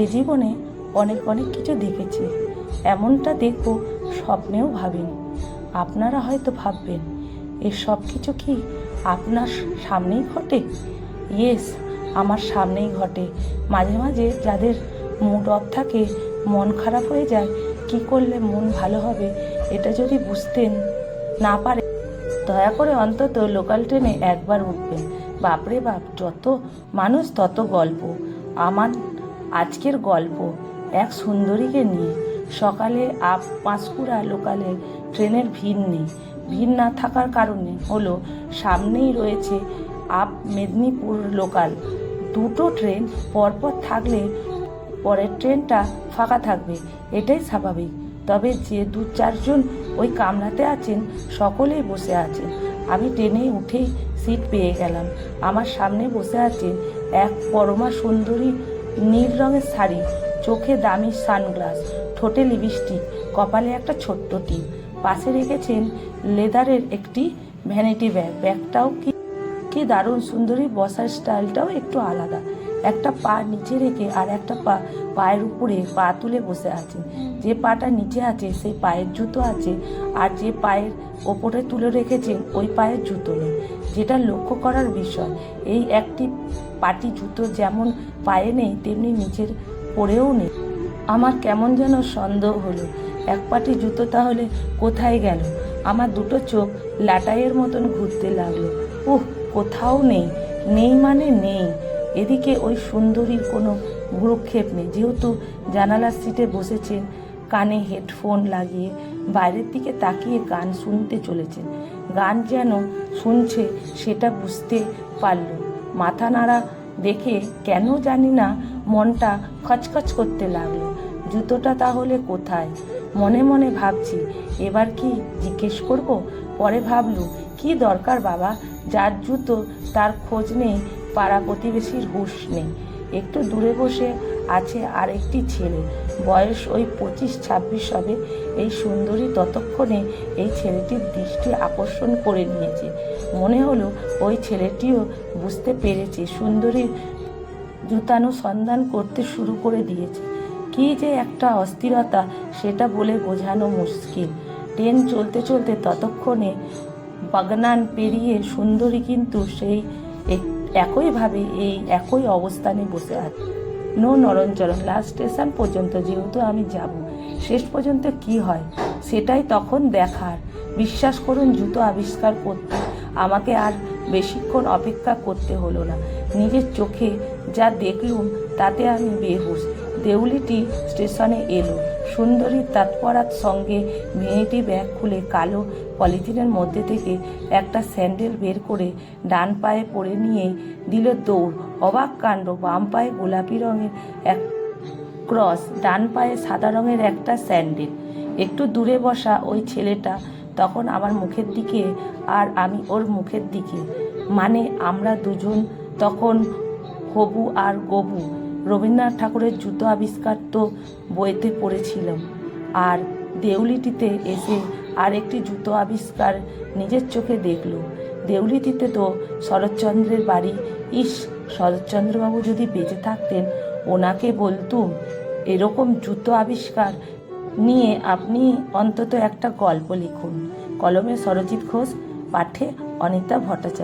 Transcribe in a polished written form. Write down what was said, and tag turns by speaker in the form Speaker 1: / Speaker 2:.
Speaker 1: এ জীবনে অনেক অনেক কিছু দেখেছি, এমনটা দেখব স্বপ্নেও ভাবিনি। আপনারা হয়তো ভাববেন এর সব কিছু কি আপনার সামনেই ঘটে? ইয়েস, আমার সামনেই ঘটে। মাঝে মাঝে যাদের মুড অফ থাকে, মন খারাপ হয়ে যায়, কি করলে মন ভালো হবে এটা যদি বুঝতেন না পারে, দয়া করে অন্তত লোকাল ট্রেনে একবার উঠবেন। বাপরে বাপ, যত মানুষ তত গল্প। আমার আজকের গল্প এক সুন্দরীকে নিয়ে। সকালে পাঁশকুড়া লোকালে ট্রেনের ভিড় নেই। ভিড় না থাকার কারণে হলো সামনেই রয়েছে আপ মেদিনীপুর লোকাল। দুটো ট্রেন পরপর থাকলে পরের ট্রেনটা ফাঁকা থাকবে, এটাই স্বাভাবিক। তবে যে 2-4 জন ওই কামরাতে আছেন সকলেই বসে আছেন। আমি ট্রেনে উঠেই সিট পেয়ে গেলাম। আমার সামনে বসে আছে এক পরমা সুন্দরী, নীল রঙের শাড়ি, চোখে দামি সানগ্লাস, ঠোঁটে লিপস্টিক, কপালে একটা ছোট্ট টিপ। পাশে রেখেছেন লেদারের একটি ভ্যানিটি ব্যাগ। ব্যাগটাও কি দারুণ সুন্দরী, বসার স্টাইলটাও একটু আলাদা। একটা পা নিচে রেখে আর একটা পায়ের উপরে পা তুলে বসে আছেন। যে পাটা নিচে আছে সেই পায়ের জুতো আছে, আর যে পায়ের ওপরে তুলে রেখেছেন ওই পায়ের জুতো নেই। যেটা লক্ষ্য করার বিষয়, এই একটি পাটি জুতো যেমন পায়ে নেই তেমনি নিচের পরেও নেই। আমার কেমন যেন সন্দেহ হলো, এক পাটি জুতো তাহলে কোথায় গেল? আমার দুটো চোখ লাটাইয়ের মতন ঘুরতে লাগলো। কোথাও নেই। নেই মানে নেই। এদিকে ওই সুন্দরীর কোনো ভ্রুক্ষেপ নেই, যেহেতু জানালার সিটে বসেছেন, কানে হেডফোন লাগিয়ে বাইরের দিকে তাকিয়ে গান শুনতে চলেছেন। গান যেন শুনছে সেটা বুঝতে পারল। মাথা নাড়া দেখে কেন জানি না মনটা খচখচ করতে লাগলো। জুতোটা তাহলে কোথায়? মনে মনে ভাবছি এবার কি জিজ্ঞেস করব। পরে ভাবলু, কি দরকার বাবা, যার জুতো তার খোঁজ নেই, পাড়া প্রতিবেশীর হুঁশ নেই। একটু দূরে বসে আছে আর একটি ছেলে, বয়স ওই 25-26 হবে। এই সুন্দরী ততক্ষণে এই ছেলেটির দৃষ্টি আকর্ষণ করে নিয়েছে। মনে হলো ওই ছেলেটিও বুঝতে পেরেছে সুন্দরীর জুতানুসন্ধান করতে শুরু করে দিয়েছে। কি যে একটা অস্থিরতা সেটা বলে বোঝানো মুশকিল। ট্রেন চলতে চলতে ততক্ষণে বাগনান পেরিয়ে সুন্দরী কিন্তু সেই একইভাবে এই একই অবস্থানে বসে আছে। নো নরণচরণ। লাস্ট স্টেশন পর্যন্ত যেহেতু আমি যাব, শেষ পর্যন্ত কি হয় সেটাই তখন দেখার। বিশ্বাস করুন, জুতো আবিষ্কার করতে আমাকে আর বেশিক্ষণ অপেক্ষা করতে হলো না। নিজের চোখে যা দেখলুম তাতে আমি বেহুশ। দেউলিটি স্টেশনে এলো। সুন্দরী তৎপরার সঙ্গে ভ্যানিটি ব্যাগ খুলে কালো পলিথিনের মধ্যে থেকে একটা স্যান্ডেল বের করে ডান পায়ে পরে নিয়ে দিল দৌড়। অবাক কাণ্ড, বাম পায়ে গোলাপি রঙের এক ক্রস, ডান পায়ে সাদা রঙের একটা স্যান্ডেল। একটু দূরে বসা ওই ছেলেটা তখন আমার মুখের দিকে আর আমি ওর মুখের দিকে, মানে আমরা দুজন তখন হবু আর গবু। রবীন্দ্রনাথ ঠাকুরের জুতো আবিষ্কার তো বইতে পড়েছিলাম, আর দেউলিটিতে এসে আর একটি জুতো আবিষ্কার নিজের চোখে দেখল। দেউলিটিতে তো শরৎচন্দ্রের বাড়ি। ইস, শরৎচন্দ্রবাবু যদি বেঁচে থাকতেন, ওনাকে বলতুম এরকম জুতো আবিষ্কার নিয়ে আপনি অন্তত একটা গল্প লিখুন। কলমে সরজিৎ ঘোষ, পাঠে অনিতা ভট্টাচার্য।